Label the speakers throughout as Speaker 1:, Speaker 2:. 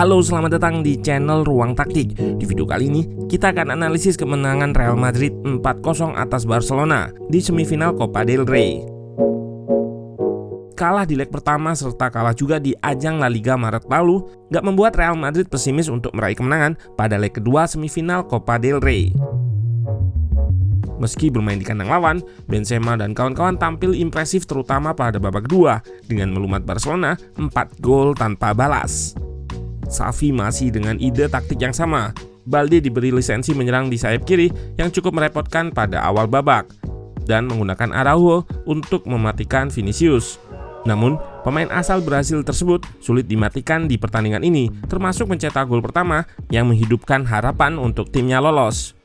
Speaker 1: Halo, selamat datang di channel Ruang Taktik. Di video kali ini, kita akan analisis kemenangan Real Madrid 4-0 atas Barcelona di semifinal Copa del Rey. Kalah di leg pertama serta kalah juga di ajang La Liga Maret lalu gak membuat Real Madrid pesimis untuk meraih kemenangan pada leg kedua semifinal Copa del Rey. Meski bermain di kandang lawan, Benzema dan kawan-kawan tampil impresif terutama pada babak kedua dengan melumat Barcelona 4 gol tanpa balas. Xavi masih dengan ide taktik yang sama. Balde diberi lisensi menyerang di sayap kiri yang cukup merepotkan pada awal babak dan menggunakan Araujo untuk mematikan Vinicius. Namun, pemain asal Brasil tersebut sulit dimatikan di pertandingan ini, termasuk mencetak gol pertama yang menghidupkan harapan untuk timnya lolos.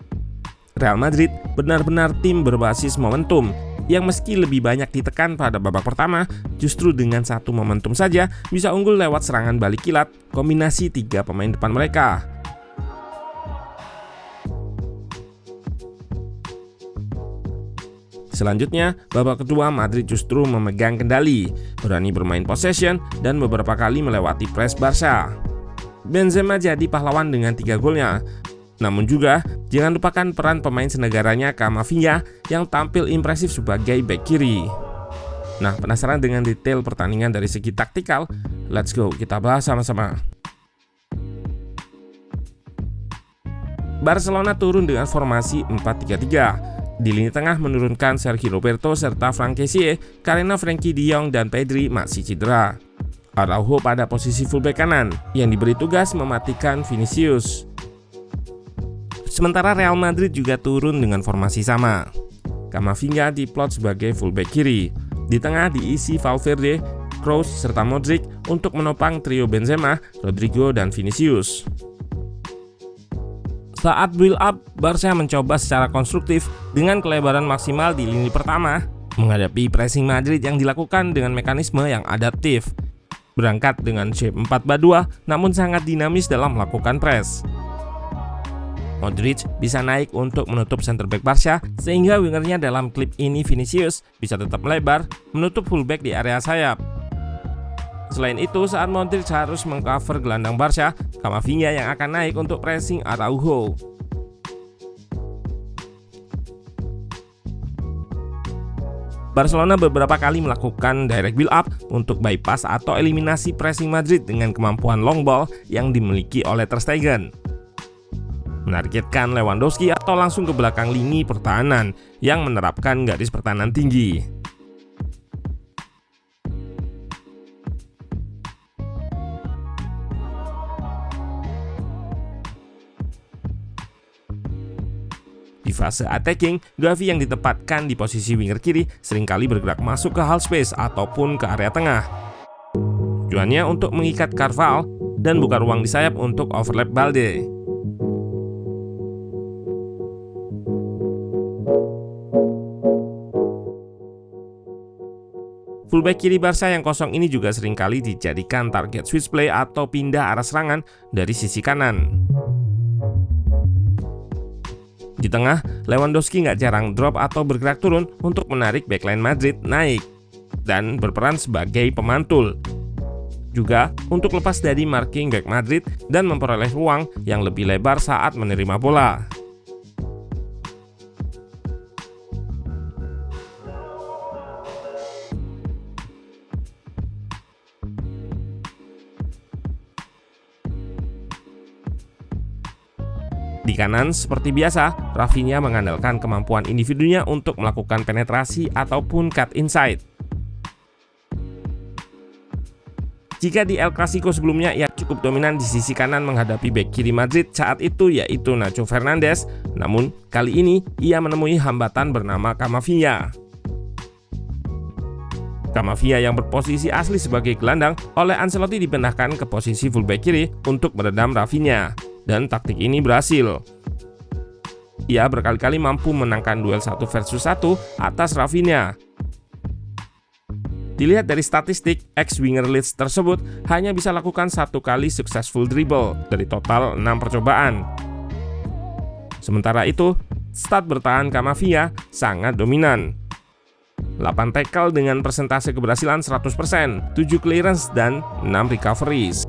Speaker 1: Real Madrid benar-benar tim berbasis momentum yang meski lebih banyak ditekan pada babak pertama, justru dengan satu momentum saja bisa unggul lewat serangan balik kilat kombinasi 3 pemain depan mereka. Selanjutnya, babak kedua Madrid justru memegang kendali, berani bermain possession dan beberapa kali melewati press Barca. Benzema jadi pahlawan dengan 3 golnya. Namun juga, jangan lupakan peran pemain senegaranya Camavinga yang tampil impresif sebagai bek kiri. Nah, penasaran dengan detail pertandingan dari segi taktikal? Let's go, kita bahas sama-sama. Barcelona turun dengan formasi 4-3-3. Di lini tengah menurunkan Sergi Roberto serta Franck Kessié karena Frenkie de Jong dan Pedri masih cedera. Araujo pada posisi fullback kanan yang diberi tugas mematikan Vinicius. Sementara Real Madrid juga turun dengan formasi sama. Camavinga diplot sebagai fullback kiri. Di tengah diisi Valverde, Kroos, serta Modric untuk menopang trio Benzema, Rodrigo, dan Vinicius. Saat build up, Barca mencoba secara konstruktif dengan kelebaran maksimal di lini pertama, menghadapi pressing Madrid yang dilakukan dengan mekanisme yang adaptif. Berangkat dengan shape 4-2, namun sangat dinamis dalam melakukan press. Modric bisa naik untuk menutup center back Barca sehingga wingernya dalam klip ini Vinicius bisa tetap melebar menutup fullback di area sayap. Selain itu, saat Modric harus mengcover gelandang Barca, Camavinga yang akan naik untuk pressing Araujo. Barcelona beberapa kali melakukan direct build up untuk bypass atau eliminasi pressing Madrid dengan kemampuan long ball yang dimiliki oleh Ter Stegen. Menargetkan Lewandowski atau langsung ke belakang lini pertahanan yang menerapkan garis pertahanan tinggi. Di fase attacking, Gavi yang ditempatkan di posisi winger kiri seringkali bergerak masuk ke half space ataupun ke area tengah. Tujuannya untuk mengikat Carvajal dan buka ruang di sayap untuk overlap Balde. Fullback kiri Barca yang kosong ini juga seringkali dijadikan target switch play atau pindah arah serangan dari sisi kanan. Di tengah, Lewandowski nggak jarang drop atau bergerak turun untuk menarik backline Madrid naik dan berperan sebagai pemantul. Juga untuk lepas dari marking back Madrid dan memperoleh ruang yang lebih lebar saat menerima bola. Di kanan, seperti biasa, Rafinha mengandalkan kemampuan individunya untuk melakukan penetrasi ataupun cut inside. Jika di El Clasico sebelumnya ia cukup dominan di sisi kanan menghadapi bek kiri Madrid saat itu yaitu Nacho Fernandes, namun kali ini ia menemui hambatan bernama Camavinga. Camavinga yang berposisi asli sebagai gelandang oleh Ancelotti dipindahkan ke posisi fullback kiri untuk meredam Rafinha. Dan taktik ini berhasil. Ia berkali-kali mampu menangkan duel 1 versus 1 atas Rafinha. Dilihat dari statistik, ex-winger Leeds tersebut hanya bisa lakukan 1 kali successful dribble dari total 6 percobaan. Sementara itu, stat bertahan Camavinga sangat dominan. 8 tackle dengan persentase keberhasilan 100%, 7 clearance dan 6 recoveries.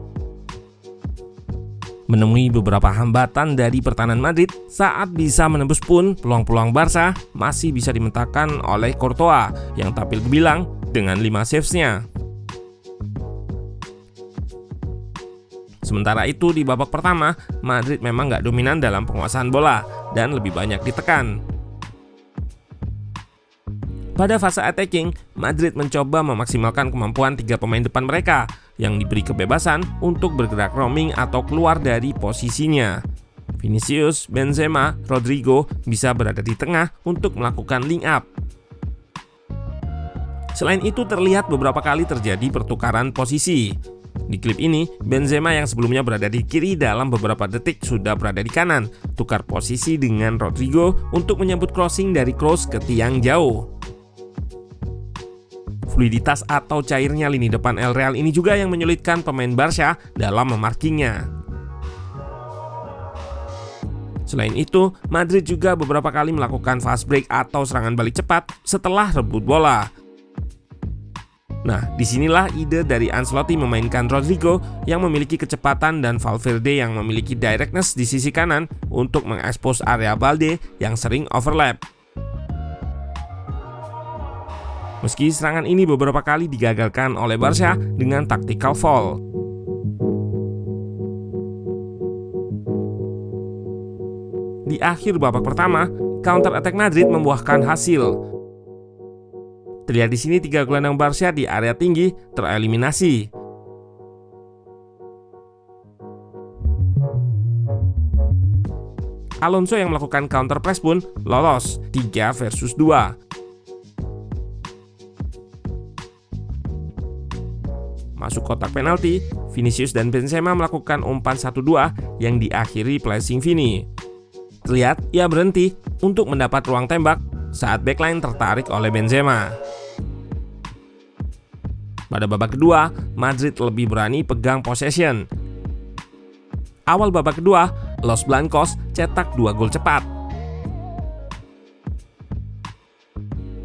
Speaker 1: Menemui beberapa hambatan dari pertahanan Madrid, saat bisa menembus pun peluang-peluang Barca masih bisa dimentahkan oleh Courtois yang tampil gemilang dengan 5 saves-nya. Sementara itu di babak pertama, Madrid memang nggak dominan dalam penguasaan bola dan lebih banyak ditekan. Pada fase attacking, Madrid mencoba memaksimalkan kemampuan 3 pemain depan mereka yang diberi kebebasan untuk bergerak roaming atau keluar dari posisinya. Vinicius, Benzema, Rodrigo bisa berada di tengah untuk melakukan link up. Selain itu terlihat beberapa kali terjadi pertukaran posisi. Di klip ini, Benzema yang sebelumnya berada di kiri dalam beberapa detik sudah berada di kanan, tukar posisi dengan Rodrigo untuk menyambut crossing dari Kroos ke tiang jauh. Fluiditas atau cairnya lini depan El Real ini juga yang menyulitkan pemain Barca dalam memarkingnya. Selain itu, Madrid juga beberapa kali melakukan fast break atau serangan balik cepat setelah rebut bola. Nah, disinilah ide dari Ancelotti memainkan Rodrigo yang memiliki kecepatan dan Valverde yang memiliki directness di sisi kanan untuk mengekspos area Balde yang sering overlap. Meski serangan ini beberapa kali digagalkan oleh Barca dengan tactical foul. Di akhir babak pertama, counter attack Madrid membuahkan hasil. Terlihat di sini 3 gelandang Barca di area tinggi tereliminasi. Alonso yang melakukan counter press pun lolos 3 versus 2. Masuk kotak penalti, Vinicius dan Benzema melakukan umpan 1-2 yang diakhiri placing Vini. Terlihat ia berhenti untuk mendapat ruang tembak saat backline tertarik oleh Benzema. Pada babak kedua, Madrid lebih berani pegang possession. Awal babak kedua, Los Blancos cetak 2 gol cepat.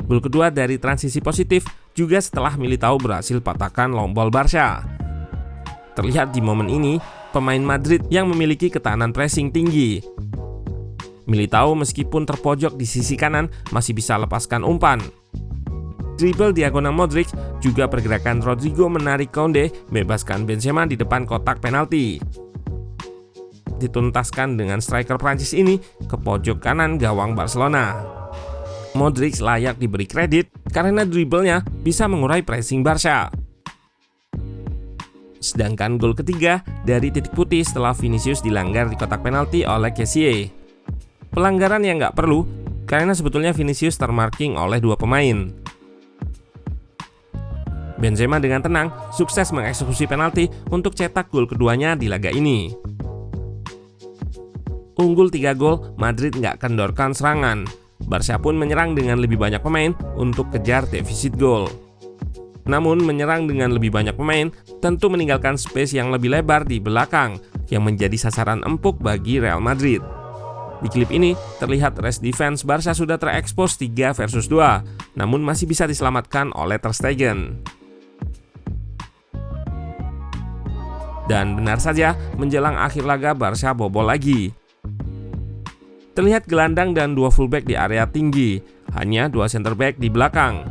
Speaker 1: Gol kedua dari transisi positif juga setelah Militao berhasil patahkan long ball Barca. Terlihat di momen ini, pemain Madrid yang memiliki ketahanan pressing tinggi. Militao meskipun terpojok di sisi kanan masih bisa lepaskan umpan. Dribble diagonal Modric juga pergerakan Rodrigo menarik Koundé bebaskan Benzema di depan kotak penalti. Dituntaskan dengan striker Prancis ini ke pojok kanan gawang Barcelona. Modric layak diberi kredit karena dribblenya bisa mengurai pressing Barca. Sedangkan gol ketiga dari titik putih setelah Vinicius dilanggar di kotak penalti oleh Kessie. Pelanggaran yang nggak perlu karena sebetulnya Vinicius termarking oleh 2 pemain. Benzema dengan tenang sukses mengeksekusi penalti untuk cetak gol keduanya di laga ini. Unggul 3 gol, Madrid nggak kendorkan serangan. Barca pun menyerang dengan lebih banyak pemain untuk kejar defisit gol. Namun menyerang dengan lebih banyak pemain tentu meninggalkan space yang lebih lebar di belakang yang menjadi sasaran empuk bagi Real Madrid. Di klip ini terlihat rest defense Barca sudah terekspos 3 versus 2, namun masih bisa diselamatkan oleh Ter Stegen. Dan benar saja, menjelang akhir laga Barca bobol lagi. Terlihat gelandang dan 2 fullback di area tinggi, hanya 2 center back di belakang.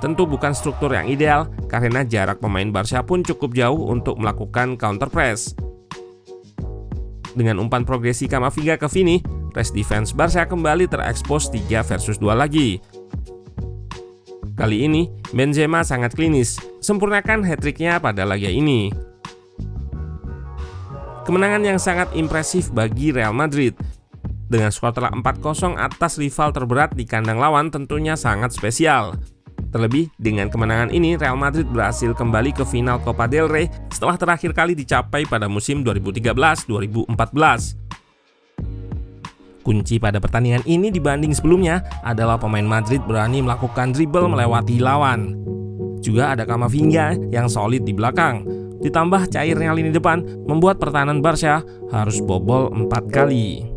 Speaker 1: Tentu bukan struktur yang ideal karena jarak pemain Barca pun cukup jauh untuk melakukan counter press. Dengan umpan progresi Camavinga ke Vini, rest defense Barca kembali terekspos 3 versus 2 lagi. Kali ini, Benzema sangat klinis, sempurnakan hat-trick-nya pada laga ini. Kemenangan yang sangat impresif bagi Real Madrid. Dengan skor telak 4-0 atas rival terberat di kandang lawan tentunya sangat spesial. Terlebih, dengan kemenangan ini Real Madrid berhasil kembali ke final Copa del Rey setelah terakhir kali dicapai pada musim 2013-2014. Kunci pada pertandingan ini dibanding sebelumnya adalah pemain Madrid berani melakukan dribble melewati lawan. Juga ada Camavinga yang solid di belakang. Ditambah cairnya lini depan membuat pertahanan Barca harus bobol 4 kali.